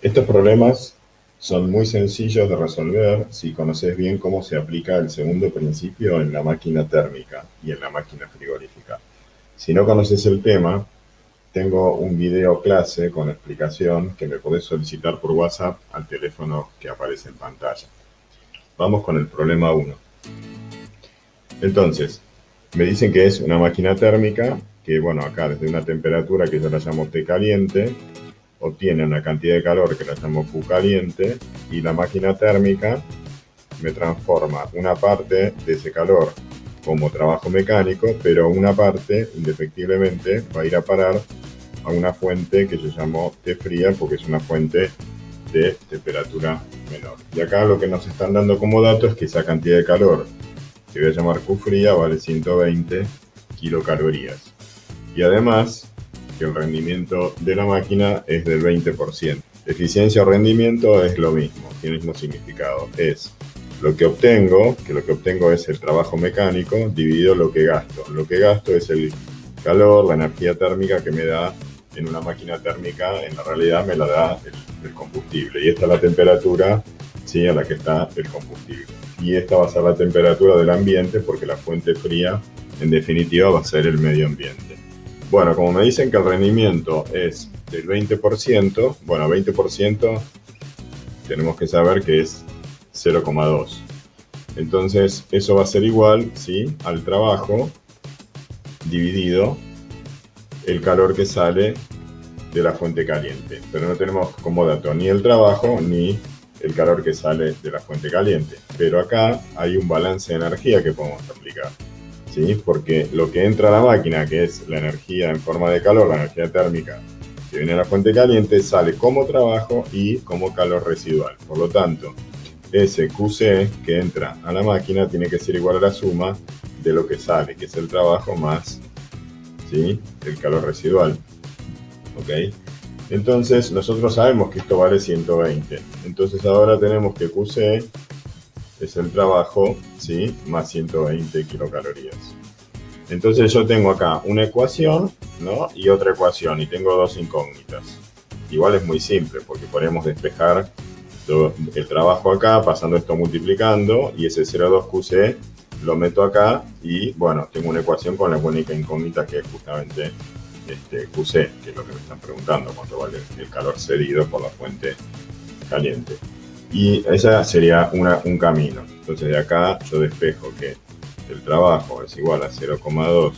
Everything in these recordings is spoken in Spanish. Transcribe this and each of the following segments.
Estos problemas son muy sencillos de resolver si conoces bien cómo se aplica el segundo principio en la máquina térmica y en la máquina frigorífica. Si no conoces el tema, tengo un video clase con explicación que me podés solicitar por WhatsApp al teléfono que aparece en pantalla. Vamos con el problema uno. Entonces, me dicen que es una máquina térmica que, bueno, acá desde una temperatura que yo la llamo T caliente, obtiene una cantidad de calor que la llamo Q caliente, y la máquina térmica me transforma una parte de ese calor como trabajo mecánico, pero una parte, indefectiblemente, va a ir a parar a una fuente que yo llamo T fría, porque es una fuente de temperatura menor. Y acá lo que nos están dando como dato es que esa cantidad de calor, que voy a llamar Q fría, vale 120 kilocalorías. Y además, que el rendimiento de la máquina es del 20%. Eficiencia o rendimiento es lo mismo, tiene el mismo significado. Es lo que obtengo, que lo que obtengo es el trabajo mecánico, dividido lo que gasto. Lo que gasto es el calor, la energía térmica que me da en una máquina térmica, en la realidad me la da el combustible. Y esta es la temperatura, ¿sí?, a la que está el combustible. Y esta va a ser la temperatura del ambiente, porque la fuente fría, en definitiva, va a ser el medio ambiente. Bueno, como me dicen que el rendimiento es del 20%, bueno, 20% tenemos que saber que es 0,2. Entonces, eso va a ser igual, ¿sí?, al trabajo dividido el calor que sale de la fuente caliente. Pero no tenemos como dato ni el trabajo ni el calor que sale de la fuente caliente. Pero acá hay un balance de energía que podemos aplicar, ¿sí? Porque lo que entra a la máquina, que es la energía en forma de calor, la energía térmica que viene de la fuente caliente, sale como trabajo y como calor residual. Por lo tanto, ese QC que entra a la máquina tiene que ser igual a la suma de lo que sale, que es el trabajo más, ¿sí?, el calor residual. ¿Ok? Entonces, nosotros sabemos que esto vale 120. Entonces, ahora tenemos que QC es el trabajo, ¿sí?, más 120 kilocalorías. Entonces, yo tengo acá una ecuación, ¿no?, y otra ecuación, y tengo dos incógnitas. Igual es muy simple, porque podemos despejar el trabajo acá, pasando esto multiplicando, y ese 0,2 QC lo meto acá, y bueno, tengo una ecuación con la única incógnita que es justamente QC, que es lo que me están preguntando, cuánto vale el calor cedido por la fuente caliente. Y esa sería un camino. Entonces de acá yo despejo que el trabajo es igual a 0,2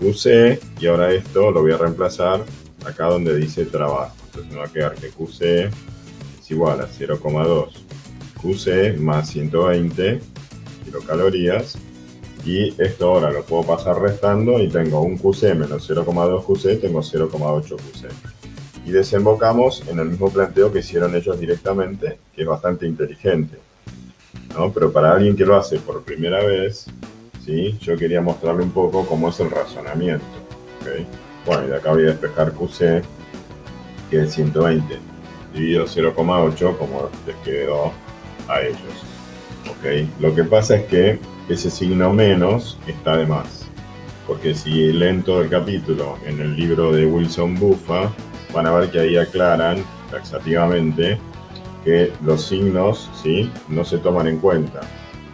QC, y ahora esto lo voy a reemplazar acá donde dice trabajo. Entonces me va a quedar que QC es igual a 0,2 QC más 120 kilocalorías, y esto ahora lo puedo pasar restando y tengo un QC menos 0,2 QC, tengo 0,8 QC. Y desembocamos en el mismo planteo que hicieron ellos directamente, que es bastante inteligente, ¿no? Pero para alguien que lo hace por primera vez, ¿sí?, yo quería mostrarle un poco cómo es el razonamiento, ¿okay? Bueno, y de acá voy a despejar QC, que es 120, dividido 0,8, como les quedó a ellos, ¿ok? Lo que pasa es que ese signo menos está de más, porque si leen todo el capítulo en el libro de Wilson Buffa, van a ver que ahí aclaran taxativamente que los signos, ¿sí?, no se toman en cuenta.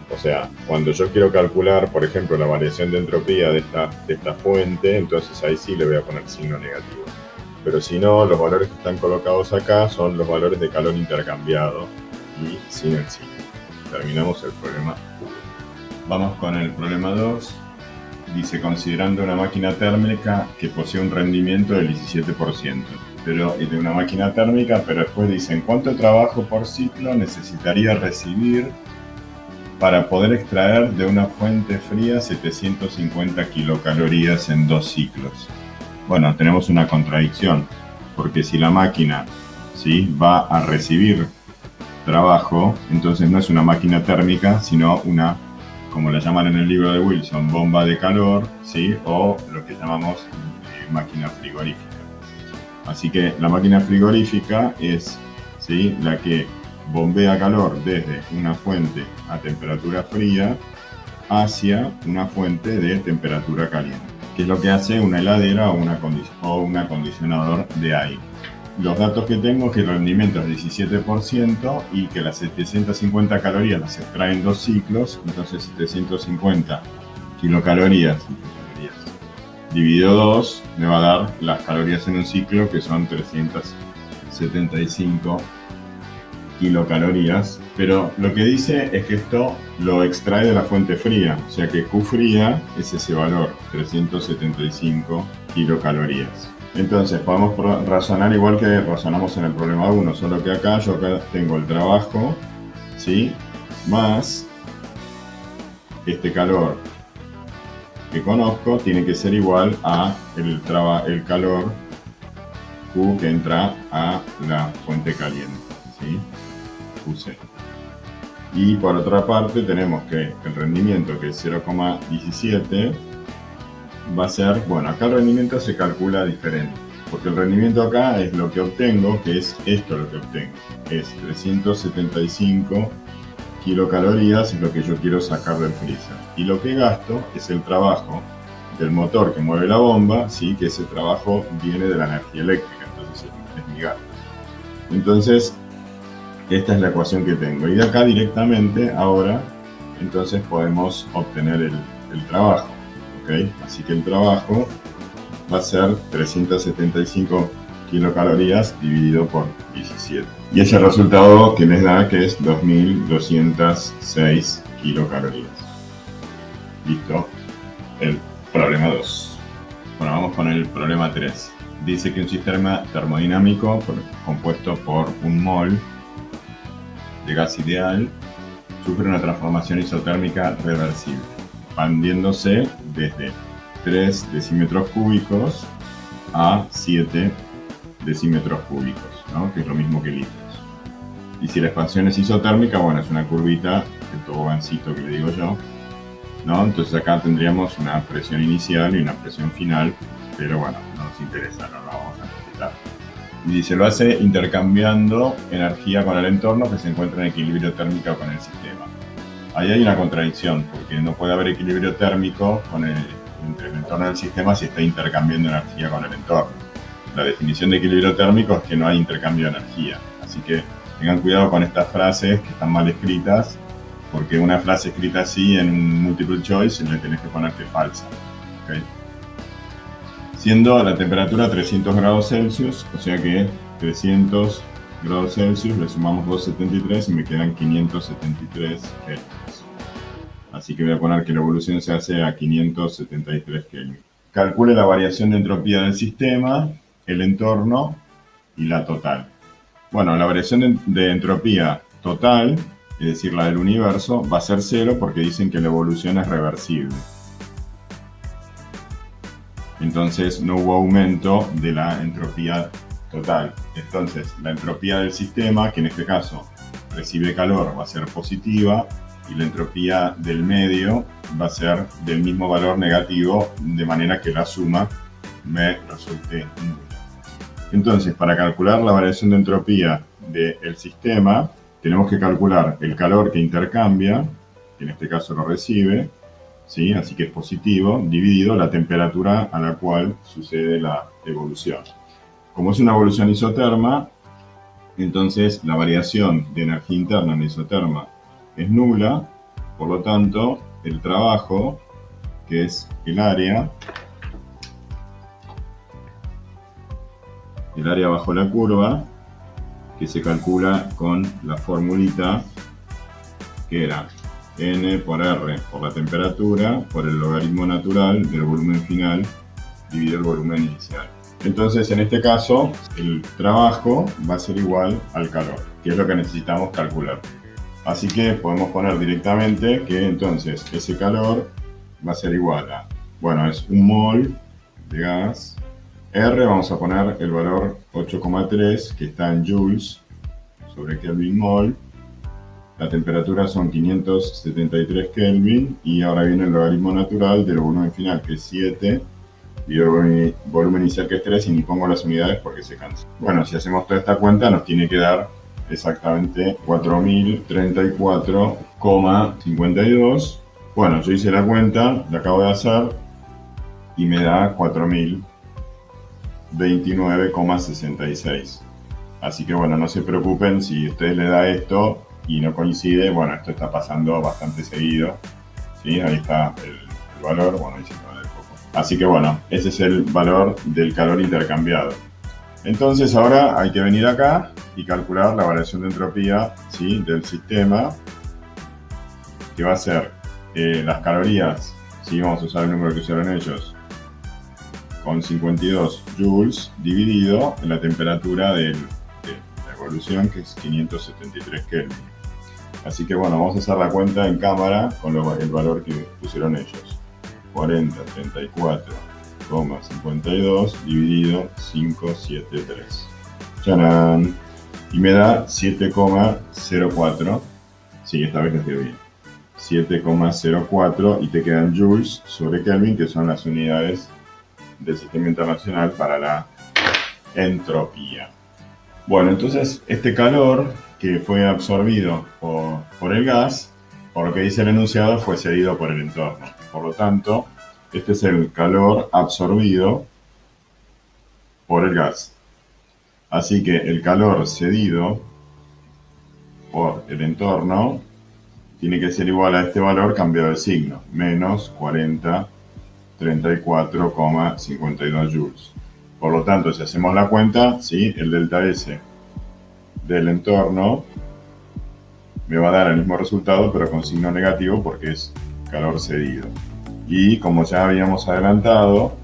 O sea, cuando yo quiero calcular, por ejemplo, la variación de entropía de esta fuente, entonces ahí sí le voy a poner signo negativo. Pero si no, los valores que están colocados acá son los valores de calor intercambiado y sin el signo. Terminamos el problema 1. Vamos con el problema 2. Dice, considerando una máquina térmica que posee un rendimiento del 17%, pero de una máquina térmica, pero después dicen, ¿cuánto trabajo por ciclo necesitaría recibir para poder extraer de una fuente fría 750 kilocalorías en 2 ciclos? Bueno, tenemos una contradicción, porque si la máquina, ¿sí?, va a recibir trabajo, entonces no es una máquina térmica, sino una, como la llaman en el libro de Wilson, bomba de calor, ¿sí?, o lo que llamamos máquina frigorífica. Así que la máquina frigorífica es, ¿sí?, la que bombea calor desde una fuente a temperatura fría hacia una fuente de temperatura caliente, que es lo que hace una heladera o un acondicionador de aire. los datos que tengo es que el rendimiento es 17% y que las 750 calorías las extraen en 2 ciclos, entonces 750 kilocalorías dividido 2 me va a dar las calorías en un ciclo, que son 375 kilocalorías, pero lo que dice es que esto lo extrae de la fuente fría, o sea que Q fría es ese valor, 375 kilocalorías. Entonces podemos razonar igual que razonamos en el problema 1, solo que acá yo tengo el trabajo, ¿sí? Más este calor que conozco tiene que ser igual a el calor Q que entra a la fuente caliente, ¿sí? QC. Y por otra parte tenemos que el rendimiento, que es 0,17, va a ser, bueno, acá el rendimiento se calcula diferente, porque el rendimiento acá es lo que obtengo, que es esto lo que obtengo, es 375 kilocalorías, es lo que yo quiero sacar del freezer. Y lo que gasto es el trabajo del motor que mueve la bomba, ¿sí? Que ese trabajo viene de la energía eléctrica, entonces es mi gasto. Entonces, esta es la ecuación que tengo. Y de acá directamente, ahora, entonces podemos obtener el trabajo. ¿Okay? Así que el trabajo va a ser 375 kilocalorías dividido por 17. Y ese resultado que les da que es 2206 kilocalorías. Listo. El problema 2. Bueno, vamos con el problema 3. Dice que un sistema termodinámico compuesto por un mol de gas ideal sufre una transformación isotérmica reversible, expandiéndose desde 3 decímetros cúbicos a 7 decímetros cúbicos, ¿no? Que es lo mismo que litros. Y si la expansión es isotérmica, bueno, es una curvita, el tobogancito que le digo yo, ¿no? Entonces acá tendríamos una presión inicial y una presión final, pero bueno, no nos interesa, no lo vamos a necesitar. Y dice, lo hace intercambiando energía con el entorno que se encuentra en equilibrio térmico con el sistema. Ahí hay una contradicción, porque no puede haber equilibrio térmico entre el entorno y el sistema si está intercambiando energía con el entorno. La definición de equilibrio térmico es que no hay intercambio de energía. Así que tengan cuidado con estas frases que están mal escritas, porque una frase escrita así en un multiple choice le tenés que poner que es falsa. ¿Okay? Siendo la temperatura 300 grados Celsius, o sea que 300 grados Celsius le sumamos 273 y me quedan 573 Kelvin. Así que voy a poner que la evolución se hace a 573 Kelvin. Calcule la variación de entropía del sistema, el entorno y la total. Bueno, la variación de entropía total, es decir, la del universo, va a ser 0 porque dicen que la evolución es reversible. Entonces no hubo aumento de la entropía total. Entonces la entropía del sistema, que en este caso recibe calor, va a ser positiva, y la entropía del medio va a ser del mismo valor negativo, de manera que la suma me resulte nula. Entonces, para calcular la variación de entropía del sistema, tenemos que calcular el calor que intercambia, que en este caso lo recibe, ¿sí? Así que es positivo, dividido la temperatura a la cual sucede la evolución. Como es una evolución isoterma, entonces la variación de energía interna en la isoterma es nula, por lo tanto el trabajo, que es el área bajo la curva, que se calcula con la formulita que era N por R por la temperatura por el logaritmo natural del volumen final dividido el volumen inicial. Entonces, en este caso, el trabajo va a ser igual al calor, que es lo que necesitamos calcular. Así que podemos poner directamente que entonces ese calor va a ser igual a, bueno, es un mol de gas. R vamos a poner el valor 8,3 que está en joules sobre Kelvin mol. La temperatura son 573 Kelvin y ahora viene el logaritmo natural del volumen final, que es 7, y el volumen inicial, que es 3, y ni pongo las unidades porque se cansa. Bueno, si hacemos toda esta cuenta nos tiene que dar exactamente 4034,52. Bueno, yo hice la cuenta, la acabo de hacer y me da 4029,66. Así que bueno, no se preocupen si a ustedes les da esto y no coincide. Bueno, esto está pasando bastante seguido. ¿Sí? Ahí está el valor. Bueno, ahí se me va de foco. Así que bueno, ese es el valor del calor intercambiado. Entonces ahora hay que venir acá y calcular la variación de entropía, ¿sí?, del sistema, que va a ser las calorías, ¿sí?, vamos a usar el número que usaron ellos, con 52 joules dividido en la temperatura de la evolución, que es 573 Kelvin. Así que bueno, vamos a hacer la cuenta en cámara con el valor que pusieron ellos. 40,34,52 dividido 573. ¡Charán! Y me da 7,04. Sí, esta vez lo estoy bien. 7,04 y te quedan joules sobre Kelvin, que son las unidades del Sistema Internacional para la entropía. Bueno, entonces este calor que fue absorbido por el gas, por lo que dice el enunciado, fue cedido por el entorno. Por lo tanto, este es el calor absorbido por el gas. Así que el calor cedido por el entorno tiene que ser igual a este valor cambiado de signo, menos 40,34,52 joules. Por lo tanto, si hacemos la cuenta, ¿sí?, el delta S del entorno me va a dar el mismo resultado, pero con signo negativo porque es calor cedido. Y como ya habíamos adelantado,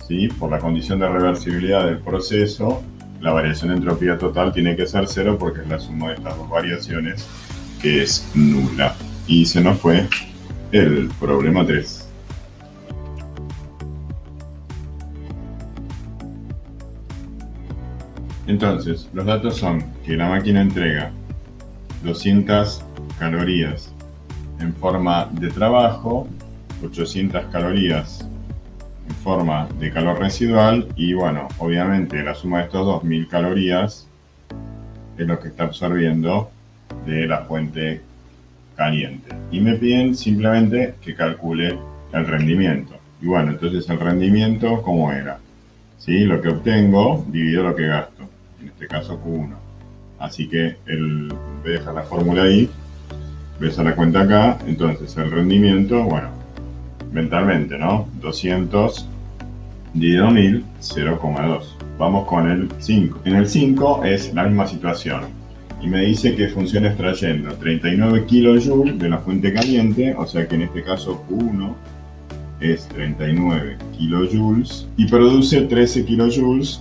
¿sí?, por la condición de reversibilidad del proceso, la variación de entropía total tiene que ser cero porque es la suma de estas dos variaciones, que es nula. Y se nos fue el problema 3. Entonces, los datos son que la máquina entrega 200 calorías en forma de trabajo, 800 calorías en forma de calor residual y bueno, obviamente la suma de estos 2000 calorías es lo que está absorbiendo de la fuente caliente. Y me piden simplemente que calcule el rendimiento. Y bueno, entonces el rendimiento, ¿cómo era? ¿Sí? Lo que obtengo dividido lo que gasto, en este caso Q1. Así que voy a dejar la fórmula ahí, voy a hacer la cuenta acá, entonces el rendimiento, bueno, mentalmente, ¿no? 200 dividido 1000, 0,2. Vamos con el 5. En el 5 es la misma situación. Y me dice que funciona extrayendo 39 kilojoules de la fuente caliente, o sea que en este caso Q1 es 39 kilojoules y produce 13 kilojoules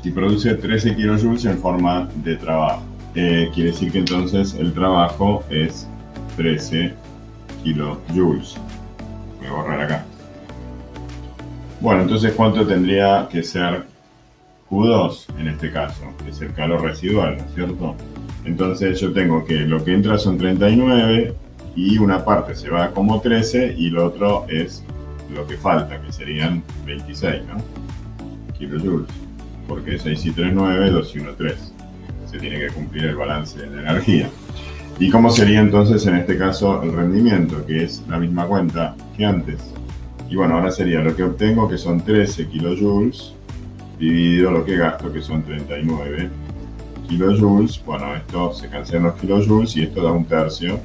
en forma de trabajo. Quiere decir que entonces el trabajo es 13 kilojoules. Voy a borrar acá. Bueno, entonces ¿cuánto tendría que ser Q2 en este caso? Que es el calor residual, ¿no es cierto? Entonces yo tengo que lo que entra son 39 y una parte se va como 13 y lo otro es lo que falta, que serían 26, ¿no? Kilojoules. Porque 6 y 3, 9, 2 y 1, 3. Se tiene que cumplir el balance de energía. ¿Y cómo sería entonces en este caso el rendimiento? Que es la misma cuenta que antes. Y bueno, ahora sería lo que obtengo, que son 13 kilojoules, dividido lo que gasto, que son 39 kilojoules. Bueno, esto se cancelan los kilojoules y esto da un tercio,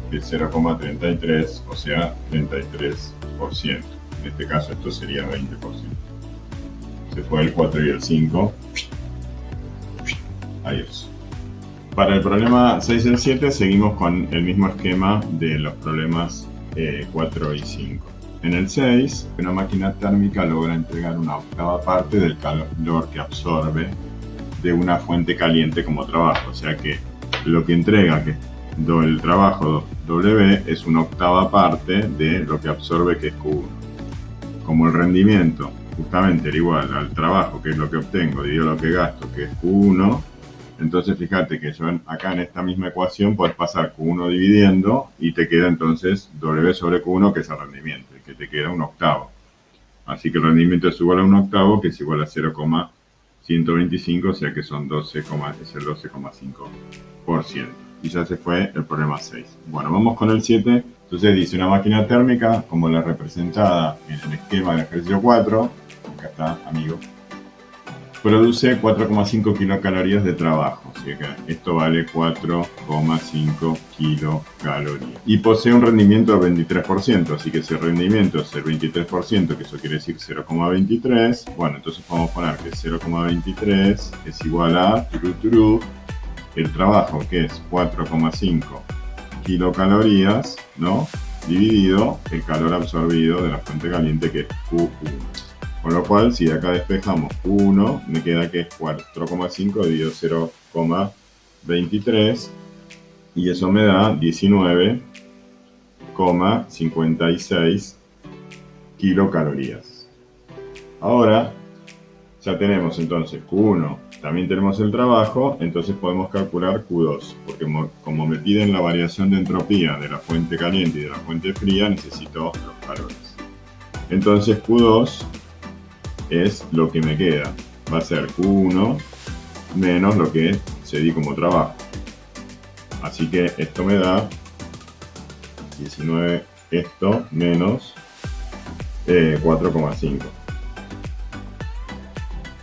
que es 0,33, o sea, 33%. En este caso esto sería 20%. Se fue el 4 y el 5. Adiós. Para el problema 6 y el 7 seguimos con el mismo esquema de los problemas 4 y 5. En el 6, una máquina térmica logra entregar una octava parte del calor que absorbe de una fuente caliente como trabajo. O sea que lo que entrega, que el trabajo W, es una octava parte de lo que absorbe, que es Q1. Como el rendimiento justamente era igual al trabajo, que es lo que obtengo, dividido lo que gasto, que es Q1, entonces fíjate que yo acá en esta misma ecuación puedes pasar Q1 dividiendo y te queda entonces W sobre Q1, que es el rendimiento, y que te queda un octavo. Así que el rendimiento es igual a un octavo, que es igual a 0,125, o sea que son 12, es el 12,5%. Y ya se fue el problema 6. Bueno, vamos con el 7. Entonces dice una máquina térmica, como la representada en el esquema del ejercicio 4. Acá está, amigo. produce 4,5 kilocalorías de trabajo. Así que esto vale 4,5 kilocalorías. Y posee un rendimiento del 23%. Así que si el rendimiento es el 23%, que eso quiere decir 0,23, bueno, entonces podemos poner que 0,23 es igual a el trabajo, que es 4,5 kilocalorías, ¿no? Dividido el calor absorbido de la fuente caliente, que es Q1. Con lo cual, si de acá despejamos Q1, me queda que es 4,5 dividido 0,23 y eso me da 19,56 kilocalorías. Ahora ya tenemos entonces Q1, también tenemos el trabajo, entonces podemos calcular Q2, porque como me piden la variación de entropía de la fuente caliente y de la fuente fría, necesito los calores. Entonces Q2 es lo que me queda, va a ser Q1 menos lo que se di como trabajo. Así que esto me da 19, esto menos 4,5.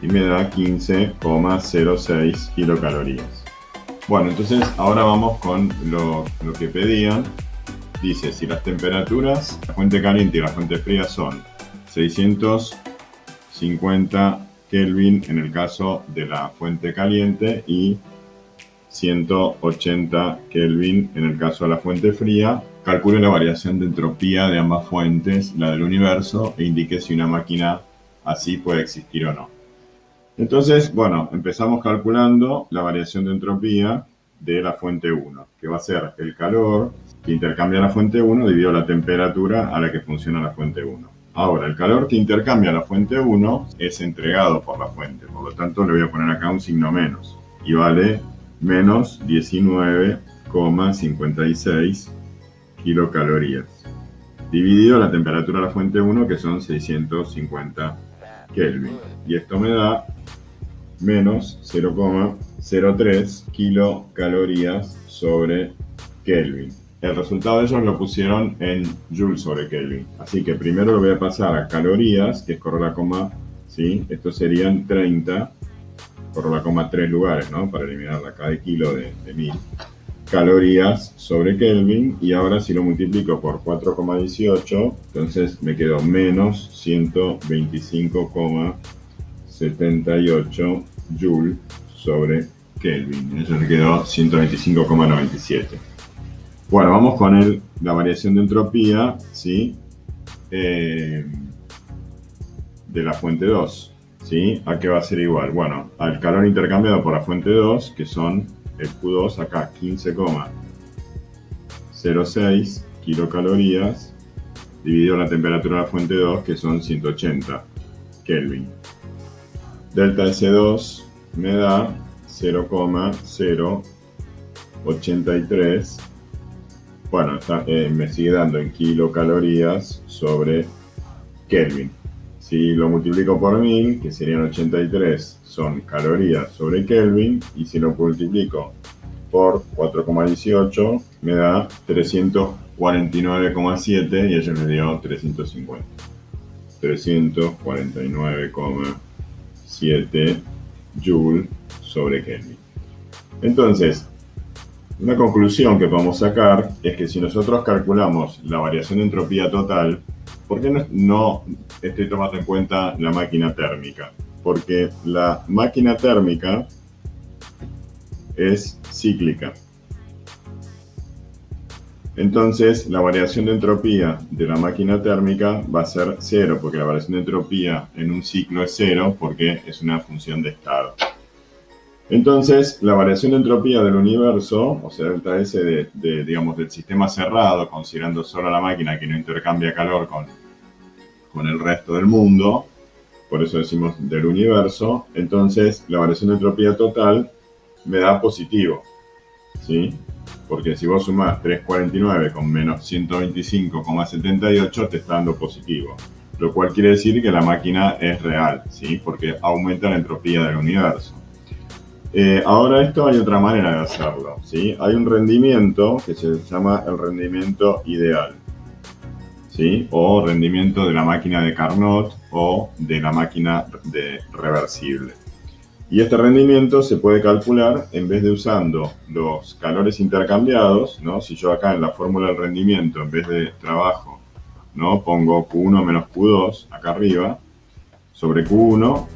Y me da 15,06 kilocalorías. Bueno, entonces ahora vamos con lo que pedían. Dice, si las temperaturas, la fuente caliente y la fuente fría son 650 Kelvin en el caso de la fuente caliente y 180 Kelvin en el caso de la fuente fría, calcule la variación de entropía de ambas fuentes, la del universo, e indique si una máquina así puede existir o no. Entonces, bueno, empezamos calculando la variación de entropía de la fuente 1, que va a ser el calor que intercambia la fuente 1 dividido la temperatura a la que funciona la fuente 1. Ahora, el calor que intercambia la fuente 1 es entregado por la fuente, por lo tanto le voy a poner acá un signo menos, y vale menos 19,56 kilocalorías, dividido la temperatura de la fuente 1, que son 650 Kelvin. Y esto me da menos 0,03 kilocalorías sobre Kelvin. El resultado de ellos lo pusieron en Joule sobre Kelvin. Así que primero lo voy a pasar a calorías, que es corro la coma, ¿sí? Estos serían 30, corro la coma 3 lugares, ¿no? Para eliminar la cada kilo de 1000 calorías sobre Kelvin. Y ahora si lo multiplico por 4,18, entonces me quedo menos 125,78 Joule sobre Kelvin. Eso me quedó 125,97. Bueno, vamos con la variación de entropía, ¿sí? De la fuente 2, ¿sí? ¿A qué va a ser igual? Bueno, al calor intercambiado por la fuente 2, que son el Q2 acá, 15,06 kilocalorías, dividido la temperatura de la fuente 2, que son 180 Kelvin. Delta S2 me da 0,083. Bueno, me sigue dando en kilocalorías sobre Kelvin. Si lo multiplico por 1000, que serían 83, son calorías sobre Kelvin. Y si lo multiplico por 4,18, me da 349,7 y ellos me dio 350. 349,7 Joule sobre Kelvin. Entonces, una conclusión que podemos sacar es que si nosotros calculamos la variación de entropía total, ¿por qué no estoy tomando en cuenta la máquina térmica? Porque la máquina térmica es cíclica. Entonces, la variación de entropía de la máquina térmica va a ser 0, porque la variación de entropía en un ciclo es 0, porque es una función de estado. Entonces, la variación de entropía del universo, o sea, delta S digamos, del sistema cerrado, considerando solo la máquina que no intercambia calor con el resto del mundo, por eso decimos del universo, entonces la variación de entropía total me da positivo, ¿sí? Porque si vos sumás 349 con menos 125,78 te está dando positivo, lo cual quiere decir que la máquina es real, ¿sí? Porque aumenta la entropía del universo. Ahora esto hay otra manera de hacerlo, ¿sí? Hay un rendimiento que se llama el rendimiento ideal, ¿sí? O rendimiento de la máquina de Carnot o de la máquina de reversible. Y este rendimiento se puede calcular en vez de usando los calores intercambiados, ¿no? Si yo acá en la fórmula del rendimiento, en vez de trabajo, ¿no? Pongo Q1 menos Q2 acá arriba, sobre Q1,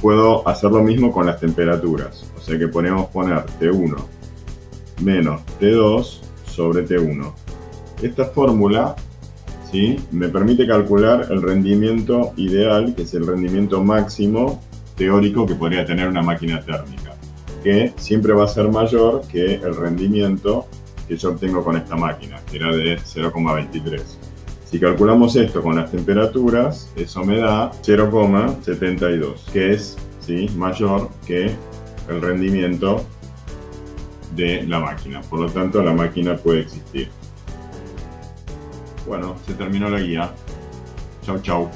puedo hacer lo mismo con las temperaturas. O sea que podemos poner T1 menos T2 sobre T1. Esta fórmula, ¿sí?, me permite calcular el rendimiento ideal, que es el rendimiento máximo teórico que podría tener una máquina térmica, que siempre va a ser mayor que el rendimiento que yo obtengo con esta máquina, que era de 0,23. Si calculamos esto con las temperaturas, eso me da 0,72, que es, ¿sí?, mayor que el rendimiento de la máquina. Por lo tanto, la máquina puede existir. Bueno, se terminó la guía. Chau, chau.